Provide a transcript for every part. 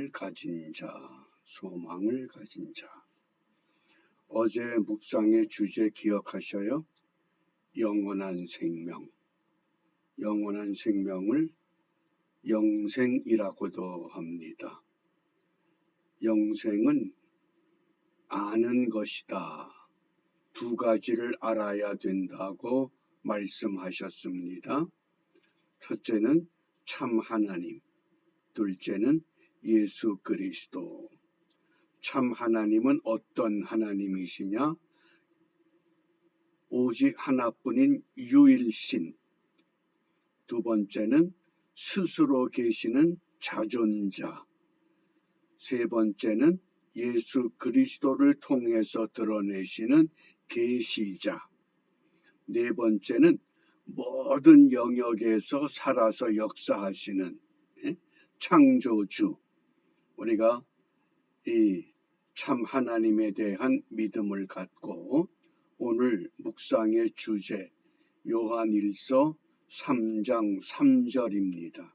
소망을 가진 자, 소망을 가진 자. 어제 묵상의 주제 기억하셔요? 영원한 생명. 영원한 생명을 영생이라고도 합니다. 영생은 아는 것이다. 두 가지를 알아야 된다고 말씀하셨습니다. 첫째는 참 하나님, 둘째는 예수 그리스도. 참 하나님은 어떤 하나님이시냐? 오직 하나뿐인 유일신. 두 번째는 스스로 계시는 자존자. 세 번째는 예수 그리스도를 통해서 드러내시는 계시자. 네 번째는 모든 영역에서 살아서 역사하시는 창조주. 우리가 이 참 하나님에 대한 믿음을 갖고 오늘 묵상의 주제 요한일서 3장 3절입니다.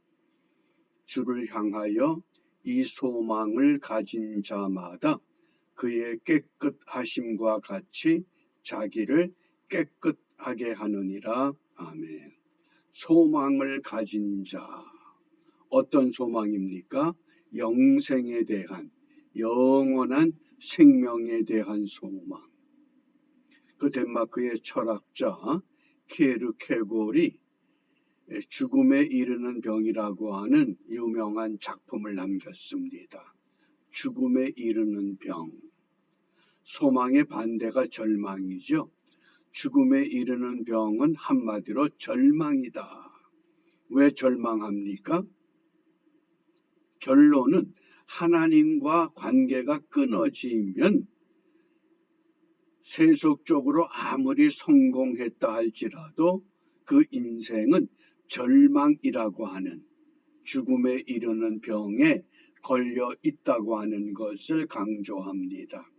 주를 향하여 이 소망을 가진 자마다 그의 깨끗하심과 같이 자기를 깨끗하게 하느니라. 아멘. 소망을 가진 자. 어떤 소망입니까? 영생에 대한, 영원한 생명에 대한 소망. 그 덴마크의 철학자 케르케고르이 죽음에 이르는 병이라고 하는 유명한 작품을 남겼습니다. 죽음에 이르는 병. 소망의 반대가 절망이죠. 죽음에 이르는 병은 한마디로 절망이다. 왜 절망합니까? 결론은 하나님과 관계가 끊어지면 세속적으로 아무리 성공했다 할지라도 그 인생은 절망이라고 하는 죽음에 이르는 병에 걸려 있다고 하는 것을 강조합니다.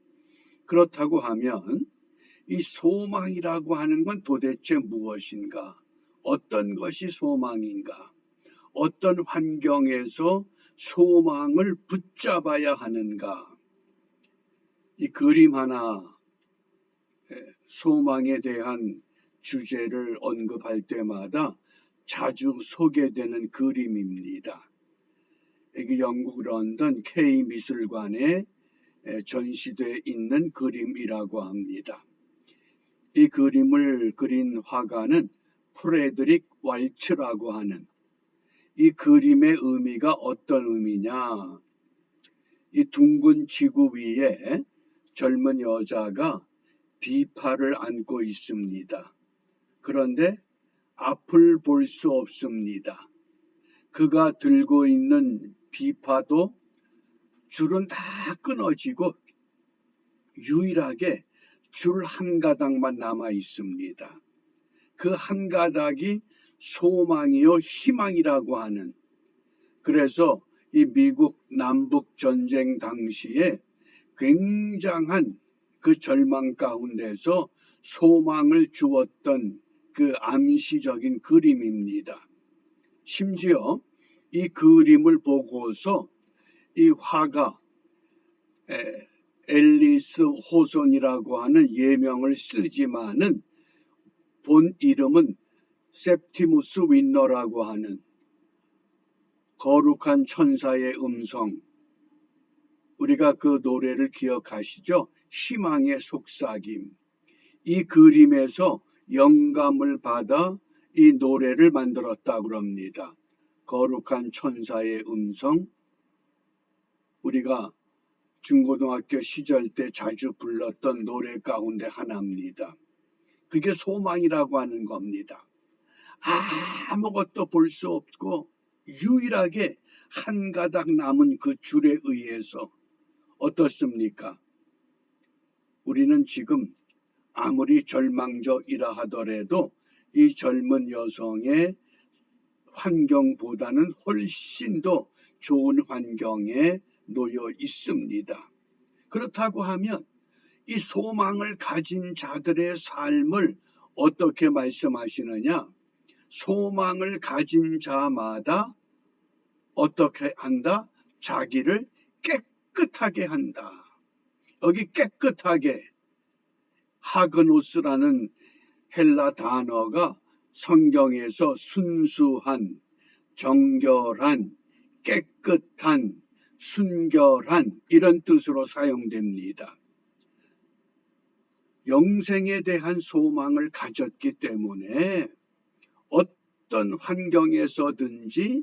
그렇다고 하면 이 소망이라고 하는 건 도대체 무엇인가? 어떤 것이 소망인가? 어떤 환경에서 소망을 붙잡아야 하는가? 이 그림 하나, 소망에 대한 주제를 언급할 때마다 자주 소개되는 그림입니다. 이게 영국 런던 K미술관에 전시되어 있는 그림이라고 합니다. 이 그림을 그린 화가는 프레드릭 왈츠라고 하는, 이 그림의 의미가 어떤 의미냐? 이 둥근 지구 위에 젊은 여자가 비파를 안고 있습니다. 그런데 앞을 볼 수 없습니다. 그가 들고 있는 비파도 줄은 다 끊어지고 유일하게 줄 한 가닥만 남아 있습니다. 그 한 가닥이 소망이요 희망이라고 하는, 그래서 이 미국 남북 전쟁 당시에 굉장한 그 절망 가운데서 소망을 주었던 그 암시적인 그림입니다. 심지어 이 그림을 보고서 이 화가 앨리스 호손이라고 하는 예명을 쓰지만은 본 이름은 셉티무스 윈너라고 하는 거룩한 천사의 음성, 우리가 그 노래를 기억하시죠? 희망의 속삭임. 이 그림에서 영감을 받아 이 노래를 만들었다고 합니다. 거룩한 천사의 음성. 우리가 중고등학교 시절 때 자주 불렀던 노래 가운데 하나입니다. 그게 소망이라고 하는 겁니다. 아무것도 볼 수 없고 유일하게 한 가닥 남은 그 줄에 의해서 어떻습니까? 우리는 지금 아무리 절망적이라 하더라도 이 젊은 여성의 환경보다는 훨씬 더 좋은 환경에 놓여 있습니다. 그렇다고 하면 이 소망을 가진 자들의 삶을 어떻게 말씀하시느냐? 소망을 가진 자마다 어떻게 한다? 자기를 깨끗하게 한다. 여기 깨끗하게 하그노스라는 헬라 단어가 성경에서 순수한, 정결한, 깨끗한, 순결한 이런 뜻으로 사용됩니다. 영생에 대한 소망을 가졌기 때문에 어떤 환경에서든지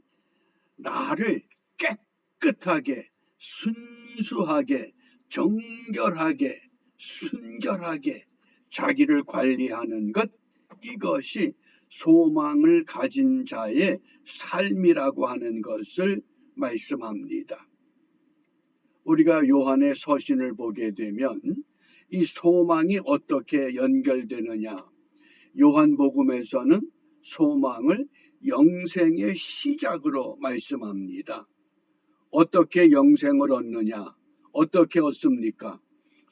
나를 깨끗하게, 순수하게, 정결하게, 순결하게 자기를 관리하는 것, 이것이 소망을 가진 자의 삶이라고 하는 것을 말씀합니다. 우리가 요한의 서신을 보게 되면 이 소망이 어떻게 연결되느냐? 요한복음에서는 소망을 영생의 시작으로 말씀합니다. 어떻게 영생을 얻느냐? 어떻게 얻습니까?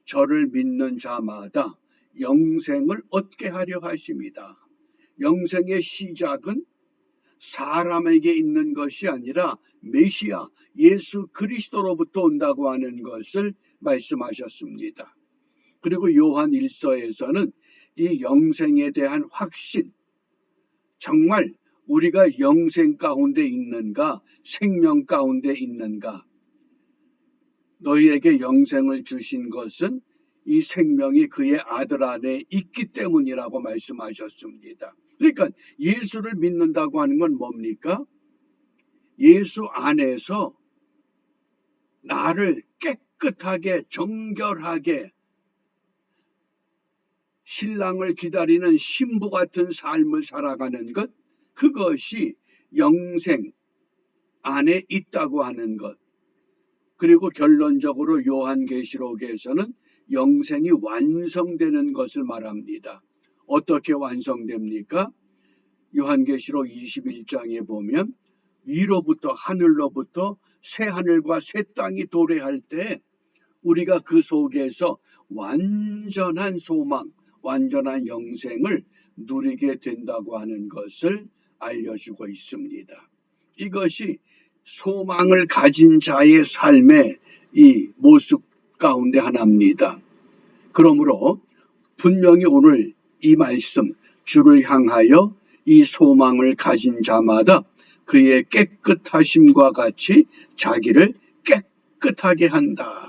저를 믿는 자마다 영생을 얻게 하려 하십니다. 영생의 시작은 사람에게 있는 것이 아니라 메시아 예수 그리스도로부터 온다고 하는 것을 말씀하셨습니다. 그리고 요한 1서에서는 이 영생에 대한 확신, 정말 우리가 영생 가운데 있는가, 생명 가운데 있는가, 너희에게 영생을 주신 것은 이 생명이 그의 아들 안에 있기 때문이라고 말씀하셨습니다. 그러니까 예수를 믿는다고 하는 건 뭡니까? 예수 안에서 나를 깨끗하게, 정결하게, 신랑을 기다리는 신부 같은 삶을 살아가는 것, 그것이 영생 안에 있다고 하는 것. 그리고 결론적으로 요한계시록에서는 영생이 완성되는 것을 말합니다. 어떻게 완성됩니까? 요한계시록 21장에 보면 위로부터, 하늘로부터 새 하늘과 새 땅이 도래할 때 우리가 그 속에서 완전한 소망, 완전한 영생을 누리게 된다고 하는 것을 알려주고 있습니다. 이것이 소망을 가진 자의 삶의 이 모습 가운데 하나입니다. 그러므로 분명히 오늘 이 말씀, 주를 향하여 이 소망을 가진 자마다 그의 깨끗하심과 같이 자기를 깨끗하게 한다.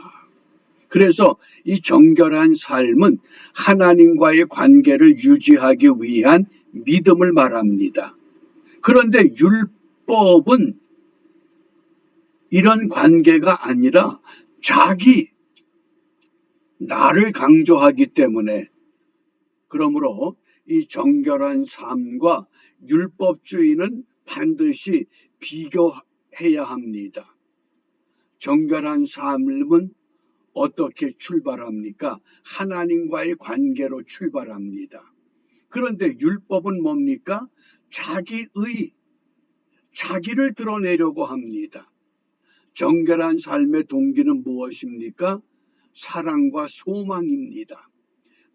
그래서 이 정결한 삶은 하나님과의 관계를 유지하기 위한 믿음을 말합니다. 그런데 율법은 이런 관계가 아니라 자기, 나를 강조하기 때문에, 그러므로 이 정결한 삶과 율법주의는 반드시 비교해야 합니다. 정결한 삶은 어떻게 출발합니까? 하나님과의 관계로 출발합니다. 그런데 율법은 뭡니까? 자기의, 자기를 드러내려고 합니다. 정결한 삶의 동기는 무엇입니까? 사랑과 소망입니다.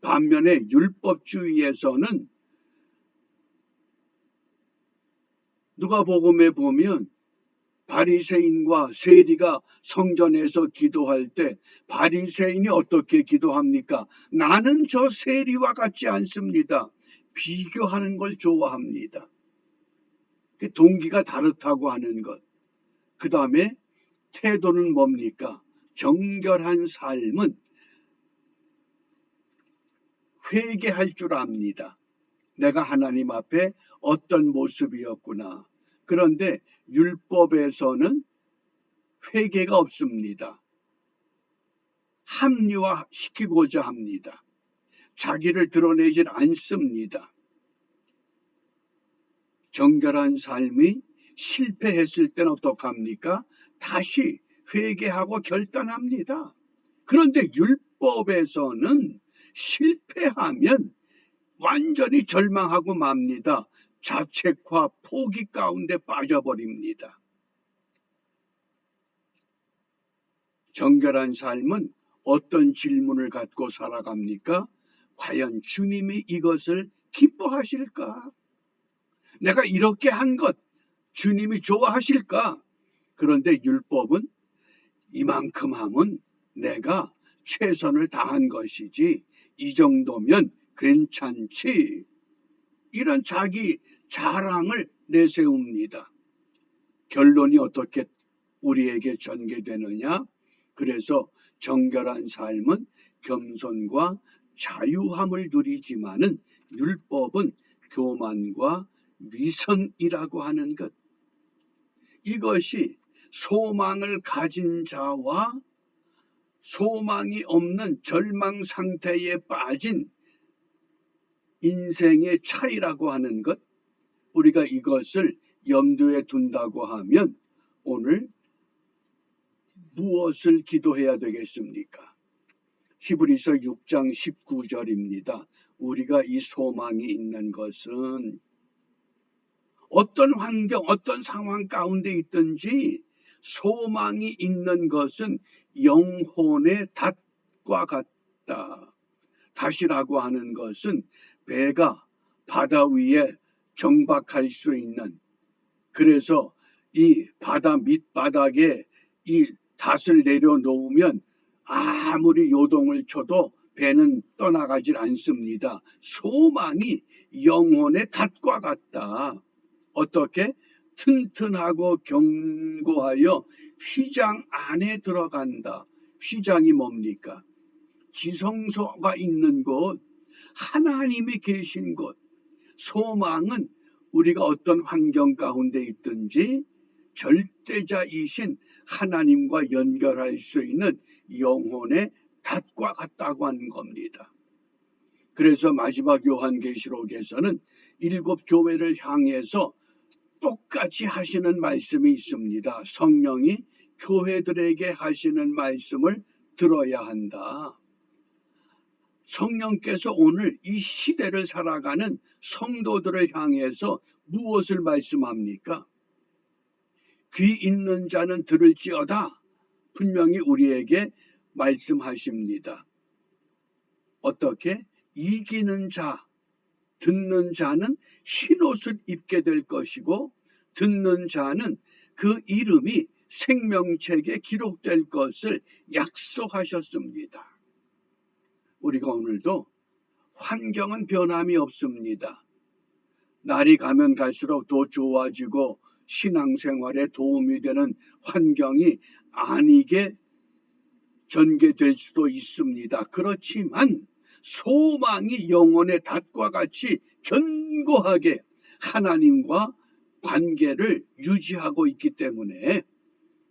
반면에 율법주의에서는 누가복음에 보면 바리새인과 세리가 성전에서 기도할 때 바리새인이 어떻게 기도합니까? 나는 저 세리와 같지 않습니다. 비교하는 걸 좋아합니다. 그 동기가 다르다고 하는 것. 그 다음에 태도는 뭡니까? 정결한 삶은 회개할 줄 압니다. 내가 하나님 앞에 어떤 모습이었구나. 그런데 율법에서는 회개가 없습니다. 합리화시키고자 합니다. 자기를 드러내질 않습니다. 정결한 삶이 실패했을 때는 어떡합니까? 다시 회개하고 결단합니다. 그런데 율법에서는 실패하면 완전히 절망하고 맙니다. 자책과 포기 가운데 빠져버립니다. 정결한 삶은 어떤 질문을 갖고 살아갑니까? 과연 주님이 이것을 기뻐하실까? 내가 이렇게 한 것 주님이 좋아하실까? 그런데 율법은 이만큼 하면 내가 최선을 다한 것이지 이 정도면 괜찮지. 이런 자기 자랑을 내세웁니다. 결론이 어떻게 우리에게 전개되느냐? 그래서 정결한 삶은 겸손과 자유함을 누리지만은 율법은 교만과 위선이라고 하는 것. 이것이 소망을 가진 자와 소망이 없는 절망 상태에 빠진 인생의 차이라고 하는 것. 우리가 이것을 염두에 둔다고 하면 오늘 무엇을 기도해야 되겠습니까? 히브리서 6장 19절입니다. 우리가 이 소망이 있는 것은 어떤 환경, 어떤 상황 가운데 있든지 소망이 있는 것은 영혼의 닷과 같다. 닷이라고 하는 것은 배가 바다 위에 정박할 수 있는, 그래서 이 바다 밑바닥에 이 닷을 내려놓으면 아무리 요동을 쳐도 배는 떠나가질 않습니다. 소망이 영혼의 닷과 같다. 어떻게? 튼튼하고 견고하여 휘장 안에 들어간다. 휘장이 뭡니까? 지성소가 있는 곳, 하나님이 계신 곳. 소망은 우리가 어떤 환경 가운데 있든지 절대자이신 하나님과 연결할 수 있는 영혼의 닷과 같다고 하는 겁니다. 그래서 마지막 요한계시록에서는 7 교회를 향해서 똑같이 하시는 말씀이 있습니다. 성령이 교회들에게 하시는 말씀을 들어야 한다. 성령께서 오늘 이 시대를 살아가는 성도들을 향해서 무엇을 말씀합니까? 귀 있는 자는 들을지어다. 분명히 우리에게 말씀하십니다. 어떻게? 이기는 자, 듣는 자는 흰옷을 입게 될 것이고 듣는 자는 그 이름이 생명책에 기록될 것을 약속하셨습니다. 우리가 오늘도 환경은 변함이 없습니다. 날이 가면 갈수록 더 좋아지고 신앙생활에 도움이 되는 환경이 아니게 전개될 수도 있습니다. 그렇지만 소망이 영혼의 닷과 같이 견고하게 하나님과 관계를 유지하고 있기 때문에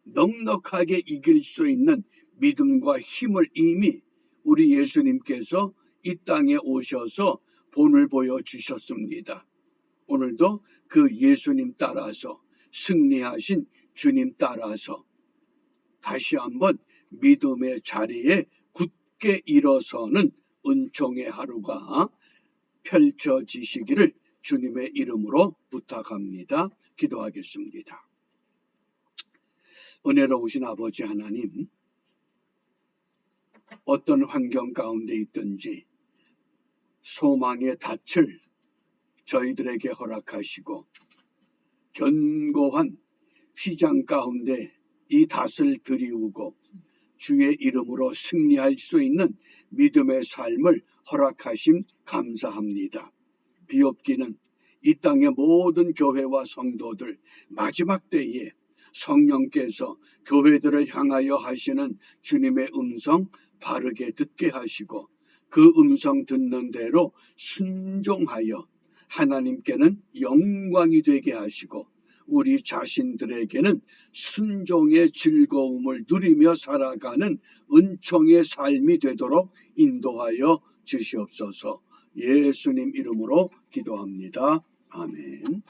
넉넉하게 이길 수 있는 믿음과 힘을 이미 우리 예수님께서 이 땅에 오셔서 본을 보여주셨습니다. 오늘도 그 예수님 따라서 승리하신 주님 따라서 다시 한번 믿음의 자리에 굳게 일어서는 은총의 하루가 펼쳐지시기를 주님의 이름으로 부탁합니다. 기도하겠습니다. 은혜로우신 아버지 하나님, 어떤 환경 가운데 있든지 소망의 닻을 저희들에게 허락하시고 견고한 휘장 가운데 이 닷을 들이우고 주의 이름으로 승리할 수 있는 믿음의 삶을 허락하심 감사합니다. 비옵기는 이 땅의 모든 교회와 성도들 마지막 때에 성령께서 교회들을 향하여 하시는 주님의 음성 바르게 듣게 하시고 그 음성 듣는 대로 순종하여 하나님께는 영광이 되게 하시고 우리 자신들에게는 순종의 즐거움을 누리며 살아가는 은총의 삶이 되도록 인도하여 주시옵소서. 예수님 이름으로 기도합니다. 아멘.